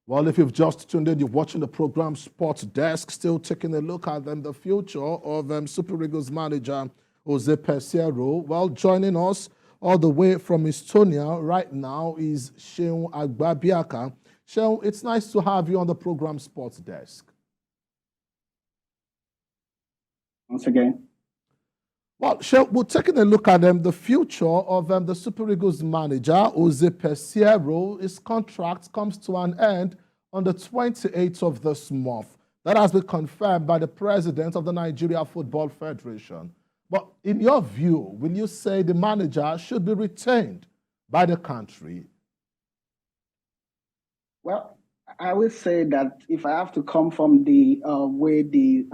Well, if you've just tuned in, you're watching the program Sports Desk, still taking a look at the future of Super Eagles manager Jose Peseiro. Well, joining us all the way from Estonia right now is Seun Agbabiaka. Seun, it's nice to have you on the program Sports Desk. Once again. Well, Seun, we're taking a look at the future of the Super Eagles manager, Jose Peseiro. His contract comes to an end on the 28th of this month. That has been confirmed by the president of the Nigeria Football Federation. But in your view, will you say the manager should be retained by the country? Well, I will say that if I have to come from the way the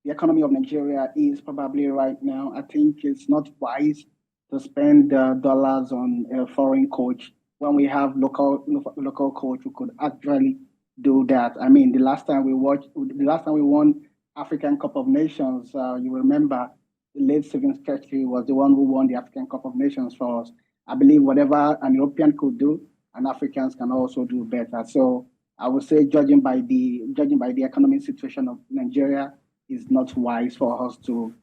economy of Nigeria is probably right now, I think it's not wise to spend dollars on a foreign coach when we have local coach who could actually do that. I mean, the last time we won African Cup of Nations, you remember the late Stephen Sketchy was the one who won the African Cup of Nations for us. I believe whatever an European could do, and Africans can also do better. So I would say, judging by the economic situation of Nigeria, is not wise for us to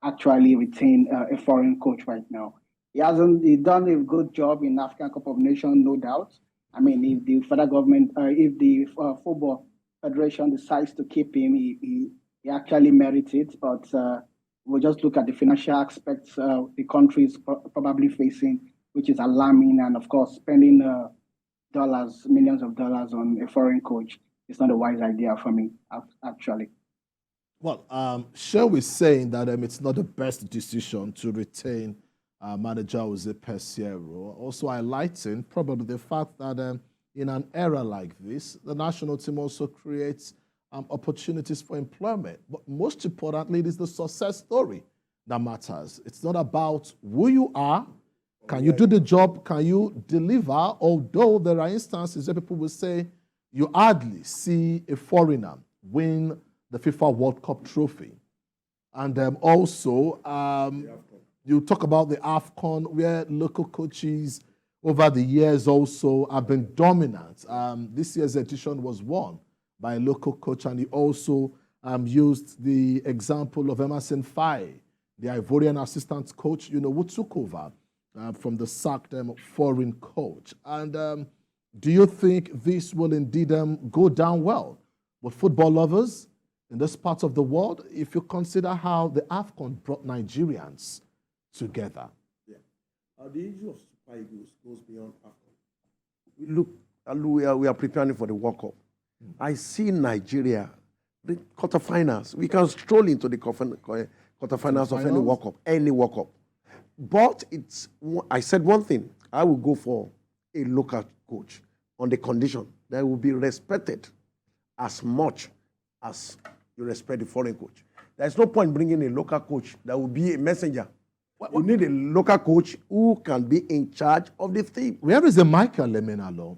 actually retain a foreign coach right now. He's done a good job in African Cup of Nations, no doubt. I mean, if the federal government, if the football federation decides to keep him, he actually merits it. But we'll just look at the financial aspects the country is probably facing, which is alarming. And of course, spending millions of dollars on a foreign coach is not a wise idea for me, actually. Well, Seun is saying that it's not the best decision to retain manager Jose Peseiro. Also highlighting probably the fact that in an era like this, the national team also creates opportunities for employment. But most importantly, it is the success story that matters. It's not about who you are. Can you do the job? Can you deliver? Although there are instances where people will say you hardly see a foreigner win the FIFA World Cup trophy. And also, you talk about the AFCON, where local coaches over the years also have been dominant. This year's edition was won by a local coach, and he also used the example of Emerson Faye, the Ivorian assistant coach, who took over from the sacked foreign coach. And do you think this will indeed go down well with football lovers in this part of the world, if you consider how the AFCON brought Nigerians together? Yeah. The issue of Super Eagles goes beyond AFCON. We are preparing for the World Cup. I see Nigeria, the quarterfinals. We can stroll into the quarterfinals of any World Cup. But I said one thing, I will go for a local coach on the condition that will be respected as much as you respect the foreign coach. There's no point bringing a local coach that will be a messenger. You need a local coach who can be in charge of the team. Where is the Michael Lemenalo?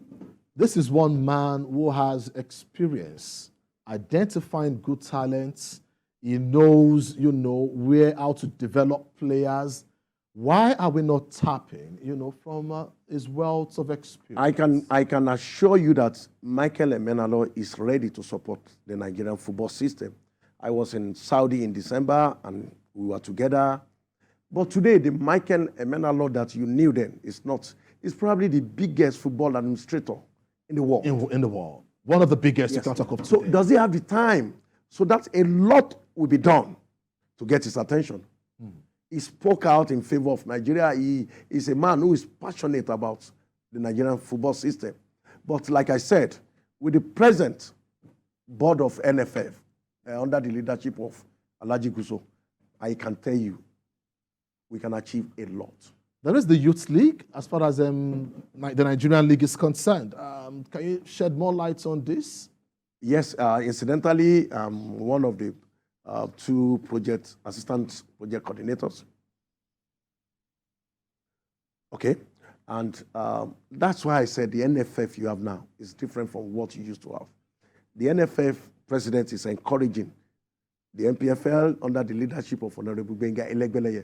This is one man who has experience identifying good talents. He knows, how to develop players. Why are we not tapping, from his wealth of experience? I can assure you that Michael Emenalo is ready to support the Nigerian football system. I was in Saudi in December and we were together. But today, the Michael Emenalo that you knew then is probably the biggest football administrator in the world. In the world. One of the biggest you can talk of today. So does he have the time? So that a lot will be done to get his attention. He spoke out in favor of Nigeria. He is a man who is passionate about the Nigerian football system. But like I said, with the present board of NFF, under the leadership of Alhaji Gusau, I can tell you, we can achieve a lot. There is the Youth League, as far as the Nigerian League is concerned. Can you shed more light on this? Yes, incidentally, one of the two assistant project coordinators. Okay, and that's why I said the NFF you have now is different from what you used to have. The NFF president is encouraging the MPFL under the leadership of Honorable Benga Elegbeleye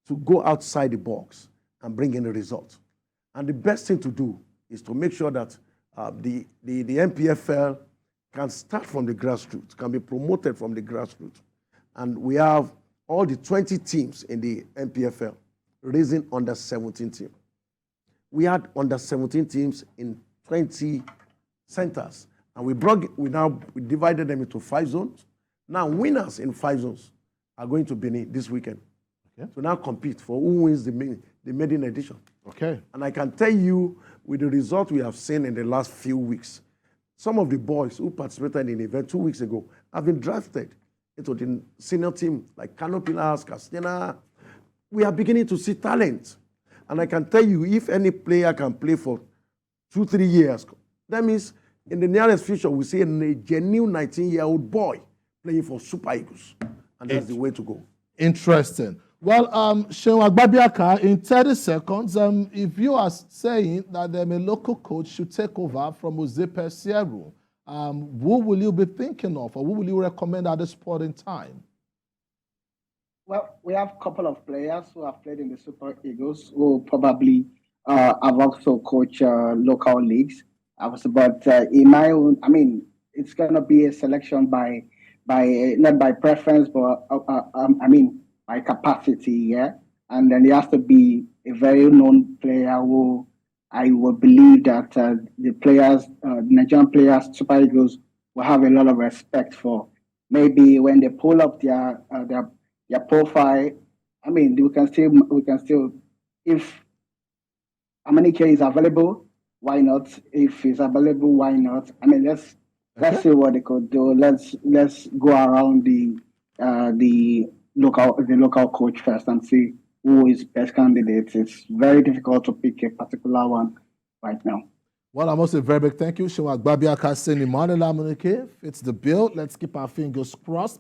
to go outside the box and bring in a result. And the best thing to do is to make sure that the MPFL can start from the grassroots, can be promoted from the grassroots. And we have all the 20 teams in the MPFL raising under 17 team. We had under 17 teams in 20 centers. And we divided them into 5 zones. Now winners in 5 zones are going to Benin this weekend. Okay. To now compete for who wins the maiden edition. Okay. And I can tell you, with the result we have seen in the last few weeks, some of the boys who participated in the event 2 weeks ago have been drafted into the senior team, like Kano Pillars, Castena. We are beginning to see talent. And I can tell you, if any player can play for 2-3 years, that means in the nearest future, we see a genuine 19-year-old boy playing for Super Eagles. And that's the way to go. Interesting. Well, Seun Agbabiaka, in 30 seconds, if you are saying that a local coach should take over from Jose Peseiro, who will you be thinking of, or who will you recommend at this point in time? Well, we have a couple of players who have played in the Super Eagles who probably have also coached local leagues. But in my own, I mean, it's going to be a selection by not by preference, but I mean, by capacity, yeah. And then there has to be a very known player who I would believe that the players, Nigerian players, Super Eagles, will have a lot of respect for. Maybe when they pull up their profile, I mean, we can still, if Amanike is available, why not? If he's available, why not? I mean, let's see what they could do. Let's go around the local coach first and see who is best candidate. It's very difficult to pick a particular one right now. Well, I must say a very big thank you. Seun Agbabiaka saying Emmanuel Amunike fits the bill. Let's keep our fingers crossed.